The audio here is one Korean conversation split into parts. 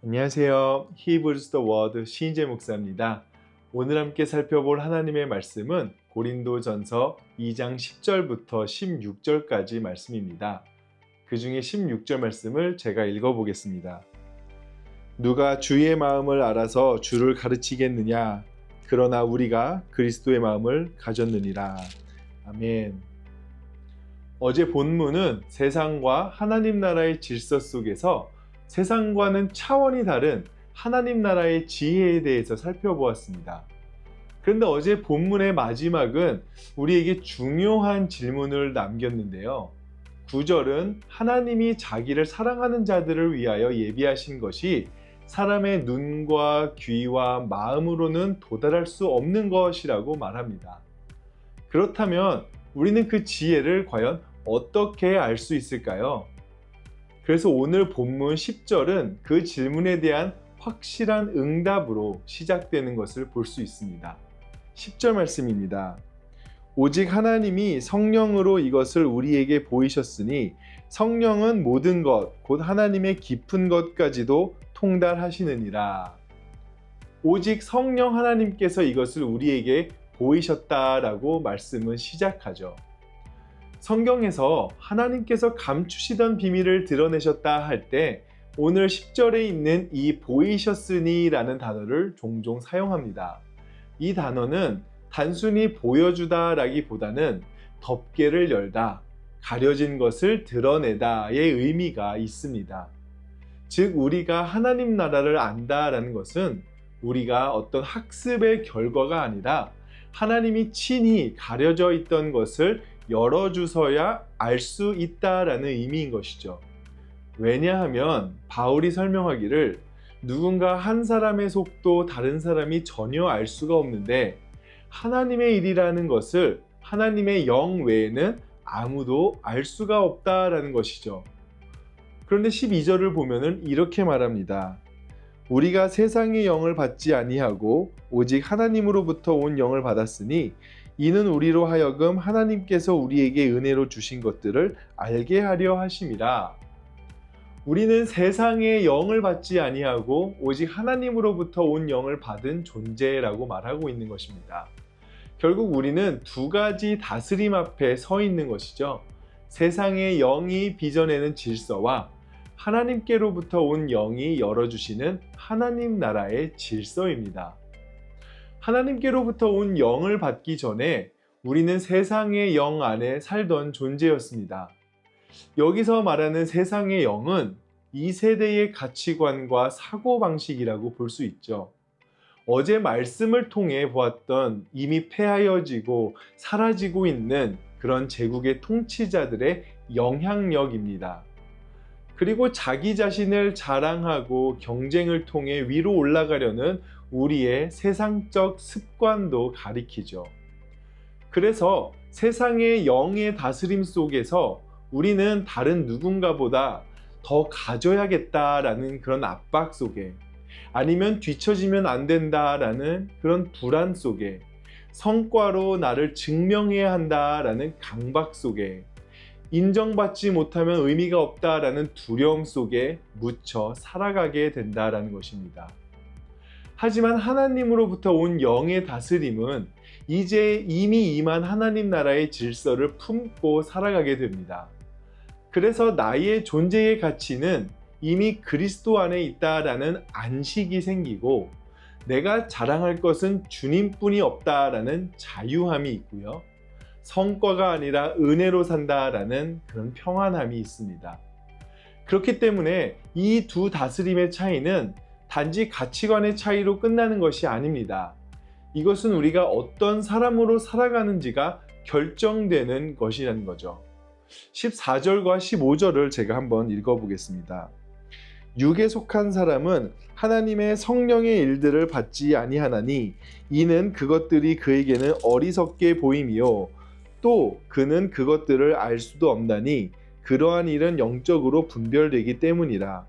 안녕하세요. Hebrews the Word 신재 목사입니다. 오늘 함께 살펴볼 하나님의 말씀은 고린도전서 2장 10절부터 16절까지 말씀입니다. 그 중에 16절 말씀을 제가 읽어보겠습니다. 누가 주의 마음을 알아서 주를 가르치겠느냐? 그러나 우리가 그리스도의 마음을 가졌느니라. 아멘. 어제 본문은 세상과 하나님 나라의 질서 속에서 세상과는 차원이 다른 하나님 나라의 지혜에 대해서 살펴보았습니다. 그런데 어제 본문의 마지막은 우리에게 중요한 질문을 남겼는데요. 9절은 하나님이 자기를 사랑하는 자들을 위하여 예비하신 것이 사람의 눈과 귀와 마음으로는 도달할 수 없는 것이라고 말합니다. 그렇다면 우리는 그 지혜를 과연 어떻게 알 수 있을까요? 그래서 오늘 본문 10절은 그 질문에 대한 확실한 응답으로 시작되는 것을 볼 수 있습니다. 10절 말씀입니다. 오직 하나님이 성령으로 이것을 우리에게 보이셨으니 성령은 모든 것, 곧 하나님의 깊은 것까지도 통달하시느니라. 오직 성령 하나님께서 이것을 우리에게 보이셨다라고 말씀은 시작하죠. 성경에서 하나님께서 감추시던 비밀을 드러내셨다 할 때 오늘 10절에 있는 이 보이셨으니 라는 단어를 종종 사용합니다. 이 단어는 단순히 보여주다 라기보다는 덮개를 열다, 가려진 것을 드러내다의 의미가 있습니다. 즉 우리가 하나님 나라를 안다 라는 것은 우리가 어떤 학습의 결과가 아니라 하나님이 친히 가려져 있던 것을 열어주서야 알 수 있다라는 의미인 것이죠. 왜냐하면 바울이 설명하기를 누군가 한 사람의 속도 다른 사람이 전혀 알 수가 없는데 하나님의 일이라는 것을 하나님의 영 외에는 아무도 알 수가 없다라는 것이죠. 그런데 12절을 보면은 이렇게 말합니다. 우리가 세상의 영을 받지 아니하고 오직 하나님으로부터 온 영을 받았으니 이는 우리로 하여금 하나님께서 우리에게 은혜로 주신 것들을 알게 하려 하심이라. 우리는 세상의 영을 받지 아니하고 오직 하나님으로부터 온 영을 받은 존재라고 말하고 있는 것입니다. 결국 우리는 두 가지 다스림 앞에 서 있는 것이죠. 세상의 영이 빚어내는 질서와 하나님께로부터 온 영이 열어주시는 하나님 나라의 질서입니다. 하나님께로부터 온 영을 받기 전에 우리는 세상의 영 안에 살던 존재였습니다. 여기서 말하는 세상의 영은 이 세대의 가치관과 사고방식이라고 볼 수 있죠. 어제 말씀을 통해 보았던 이미 폐하여지고 사라지고 있는 그런 제국의 통치자들의 영향력입니다. 그리고 자기 자신을 자랑하고 경쟁을 통해 위로 올라가려는 우리의 세상적 습관도 가리키죠. 그래서 세상의 영의 다스림 속에서 우리는 다른 누군가보다 더 가져야겠다라는 그런 압박 속에 아니면 뒤처지면 안 된다라는 그런 불안 속에 성과로 나를 증명해야 한다라는 강박 속에 인정받지 못하면 의미가 없다라는 두려움 속에 묻혀 살아가게 된다라는 것입니다. 하지만 하나님으로부터 온 영의 다스림은 이제 이미 임한 하나님 나라의 질서를 품고 살아가게 됩니다. 그래서 나의 존재의 가치는 이미 그리스도 안에 있다라는 안식이 생기고 내가 자랑할 것은 주님뿐이 없다라는 자유함이 있고요. 성과가 아니라 은혜로 산다라는 그런 평안함이 있습니다. 그렇기 때문에 이 두 다스림의 차이는 단지 가치관의 차이로 끝나는 것이 아닙니다. 이것은 우리가 어떤 사람으로 살아가는지가 결정되는 것이라는 거죠. 14절과 15절을 제가 한번 읽어보겠습니다. 육에 속한 사람은 하나님의 성령의 일들을 받지 아니하나니 이는 그것들이 그에게는 어리석게 보임이요 또 그는 그것들을 알 수도 없나니 그러한 일은 영적으로 분별되기 때문이라.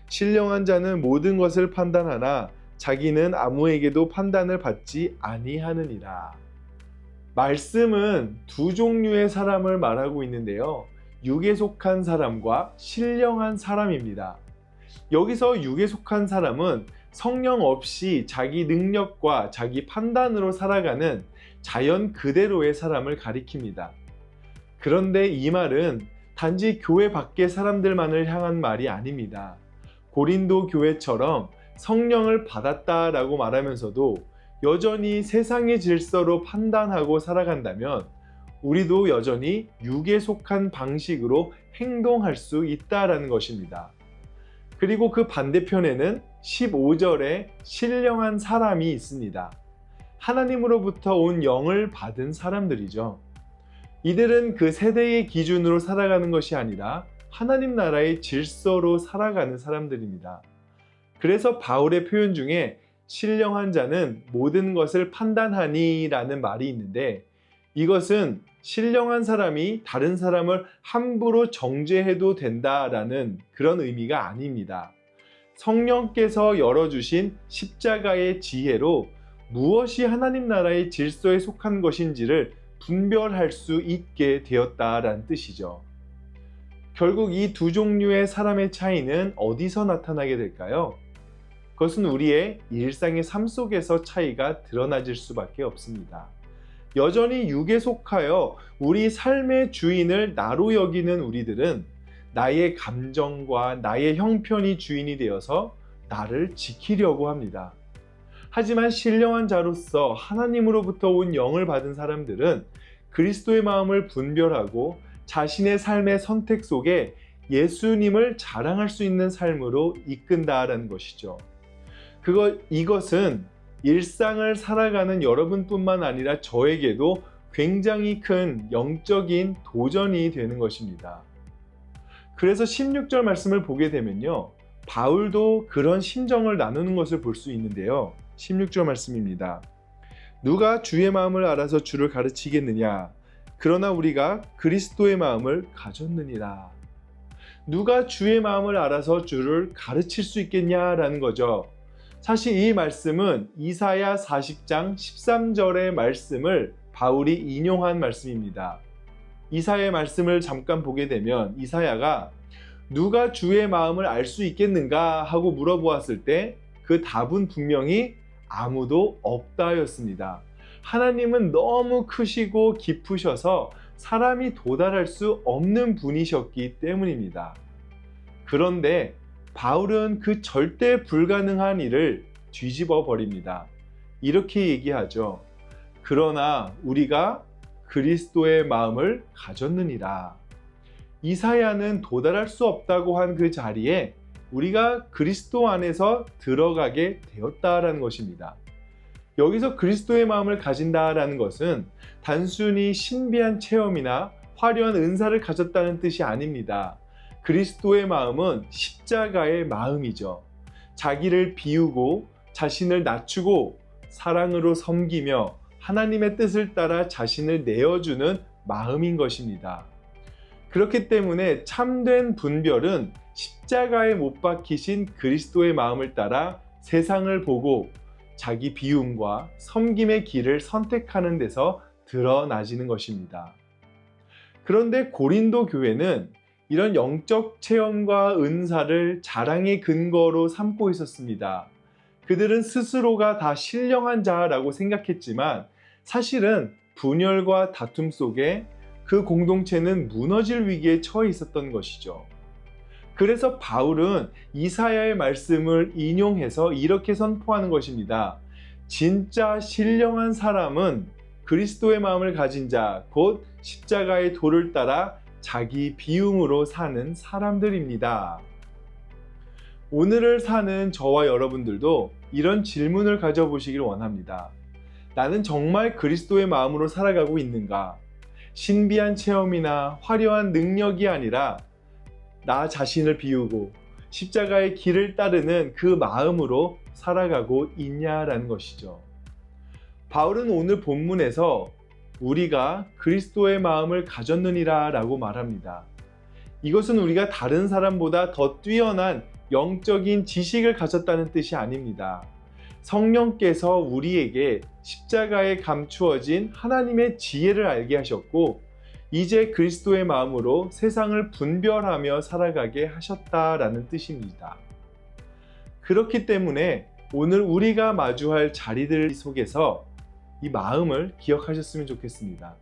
신령한 자는 모든 것을 판단하나 자기는 아무에게도 판단을 받지 아니하느니라. 말씀은 두 종류의 사람을 말하고 있는데요. 육에 속한 사람과 신령한 사람입니다. 여기서 육에 속한 사람은 성령 없이 자기 능력과 자기 판단으로 살아가는 자연 그대로의 사람을 가리킵니다. 그런데 이 말은 단지 교회 밖의 사람들만을 향한 말이 아닙니다. 고린도 교회처럼 성령을 받았다라고 말하면서도 여전히 세상의 질서로 판단하고 살아간다면 우리도 여전히 육에 속한 방식으로 행동할 수 있다라는 것입니다. 그리고 그 반대편에는 15절에 신령한 사람이 있습니다. 하나님으로부터 온 영을 받은 사람들이죠. 이들은 그 세대의 기준으로 살아가는 것이 아니라 하나님 나라의 질서로 살아가는 사람들입니다. 그래서 바울의 표현 중에 신령한 자는 모든 것을 판단하니 라는 말이 있는데, 이것은 신령한 사람이 다른 사람을 함부로 정죄해도 된다라는 그런 의미가 아닙니다. 성령께서 열어주신 십자가의 지혜로 무엇이 하나님 나라의 질서에 속한 것인지를 분별할 수 있게 되었다라는 뜻이죠. 결국 이 두 종류의 사람의 차이는 어디서 나타나게 될까요? 그것은 우리의 일상의 삶 속에서 차이가 드러나질 수밖에 없습니다. 여전히 육에 속하여 우리 삶의 주인을 나로 여기는 우리들은 나의 감정과 나의 형편이 주인이 되어서 나를 지키려고 합니다. 하지만 신령한 자로서 하나님으로부터 온 영을 받은 사람들은 그리스도의 마음을 분별하고 자신의 삶의 선택 속에 예수님을 자랑할 수 있는 삶으로 이끈다라는 것이죠. 이것은 일상을 살아가는 여러분뿐만 아니라 저에게도 굉장히 큰 영적인 도전이 되는 것입니다. 그래서 16절 말씀을 보게 되면요, 바울도 그런 심정을 나누는 것을 볼 수 있는데요. 16절 말씀입니다. 누가 주의 마음을 알아서 주를 가르치겠느냐? 그러나 우리가 그리스도의 마음을 가졌느니라. 누가 주의 마음을 알아서 주를 가르칠 수 있겠냐라는 거죠. 사실 이 말씀은 이사야 40장 13절의 말씀을 바울이 인용한 말씀입니다. 이사야의 말씀을 잠깐 보게 되면 이사야가 누가 주의 마음을 알 수 있겠는가 하고 물어보았을 때 그 답은 분명히 아무도 없다였습니다. 하나님은 너무 크시고 깊으셔서 사람이 도달할 수 없는 분이셨기 때문입니다. 그런데 바울은 그 절대 불가능한 일을 뒤집어 버립니다. 이렇게 얘기하죠. 그러나 우리가 그리스도의 마음을 가졌느니라. 이사야는 도달할 수 없다고 한 그 자리에 우리가 그리스도 안에서 들어가게 되었다라는 것입니다. 여기서 그리스도의 마음을 가진다라는 것은 단순히 신비한 체험이나 화려한 은사를 가졌다는 뜻이 아닙니다. 그리스도의 마음은 십자가의 마음이죠. 자기를 비우고 자신을 낮추고 사랑으로 섬기며 하나님의 뜻을 따라 자신을 내어주는 마음인 것입니다. 그렇기 때문에 참된 분별은 십자가에 못 박히신 그리스도의 마음을 따라 세상을 보고 자기 비움과 섬김의 길을 선택하는 데서 드러나지는 것입니다. 그런데 고린도 교회는 이런 영적 체험과 은사를 자랑의 근거로 삼고 있었습니다. 그들은 스스로가 다 신령한 자라고 생각했지만 사실은 분열과 다툼 속에 그 공동체는 무너질 위기에 처해 있었던 것이죠. 그래서 바울은 이사야의 말씀을 인용해서 이렇게 선포하는 것입니다. 진짜 신령한 사람은 그리스도의 마음을 가진 자, 곧 십자가의 도를 따라 자기 비움으로 사는 사람들입니다. 오늘을 사는 저와 여러분들도 이런 질문을 가져보시길 원합니다. 나는 정말 그리스도의 마음으로 살아가고 있는가? 신비한 체험이나 화려한 능력이 아니라 나 자신을 비우고 십자가의 길을 따르는 그 마음으로 살아가고 있냐라는 것이죠. 바울은 오늘 본문에서 우리가 그리스도의 마음을 가졌느니라 라고 말합니다. 이것은 우리가 다른 사람보다 더 뛰어난 영적인 지식을 가졌다는 뜻이 아닙니다. 성령께서 우리에게 십자가에 감추어진 하나님의 지혜를 알게 하셨고 이제 그리스도의 마음으로 세상을 분별하며 살아가게 하셨다라는 뜻입니다. 그렇기 때문에 오늘 우리가 마주할 자리들 속에서 이 마음을 기억하셨으면 좋겠습니다.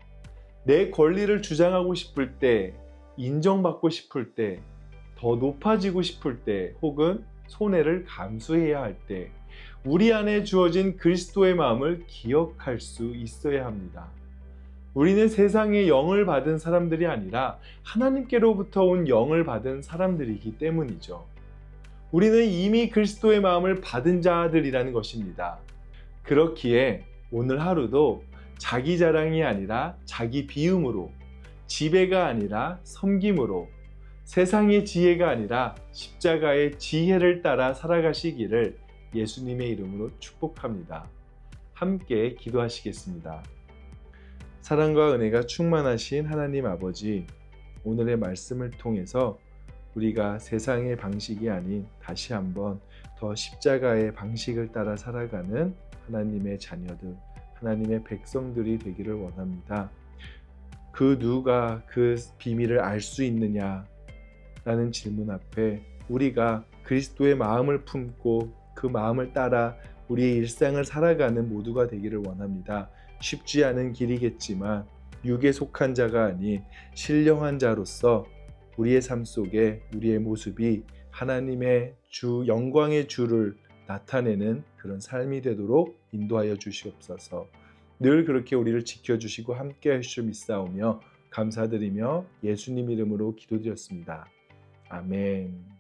내 권리를 주장하고 싶을 때, 인정받고 싶을 때, 더 높아지고 싶을 때, 혹은 손해를 감수해야 할 때, 우리 안에 주어진 그리스도의 마음을 기억할 수 있어야 합니다. 우리는 세상의 영을 받은 사람들이 아니라 하나님께로부터 온 영을 받은 사람들이기 때문이죠. 우리는 이미 그리스도의 마음을 받은 자들이라는 것입니다. 그렇기에 오늘 하루도 자기 자랑이 아니라 자기 비움으로, 지배가 아니라 섬김으로, 세상의 지혜가 아니라 십자가의 지혜를 따라 살아가시기를 예수님의 이름으로 축복합니다. 함께 기도하시겠습니다. 사랑과 은혜가 충만하신 하나님 아버지, 오늘의 말씀을 통해서 우리가 세상의 방식이 아닌 다시 한번 더 십자가의 방식을 따라 살아가는 하나님의 자녀들, 하나님의 백성들이 되기를 원합니다. 그 누가 그 비밀을 알 수 있느냐 라는 질문 앞에 우리가 그리스도의 마음을 품고 그 마음을 따라 우리의 일상을 살아가는 모두가 되기를 원합니다. 쉽지 않은 길이겠지만 육에 속한 자가 아닌 신령한 자로서 우리의 삶 속에 우리의 모습이 하나님의 주, 영광의 주를 나타내는 그런 삶이 되도록 인도하여 주시옵소서. 늘 그렇게 우리를 지켜주시고 함께 하실 줄 믿사오며 감사드리며 예수님 이름으로 기도드렸습니다. 아멘.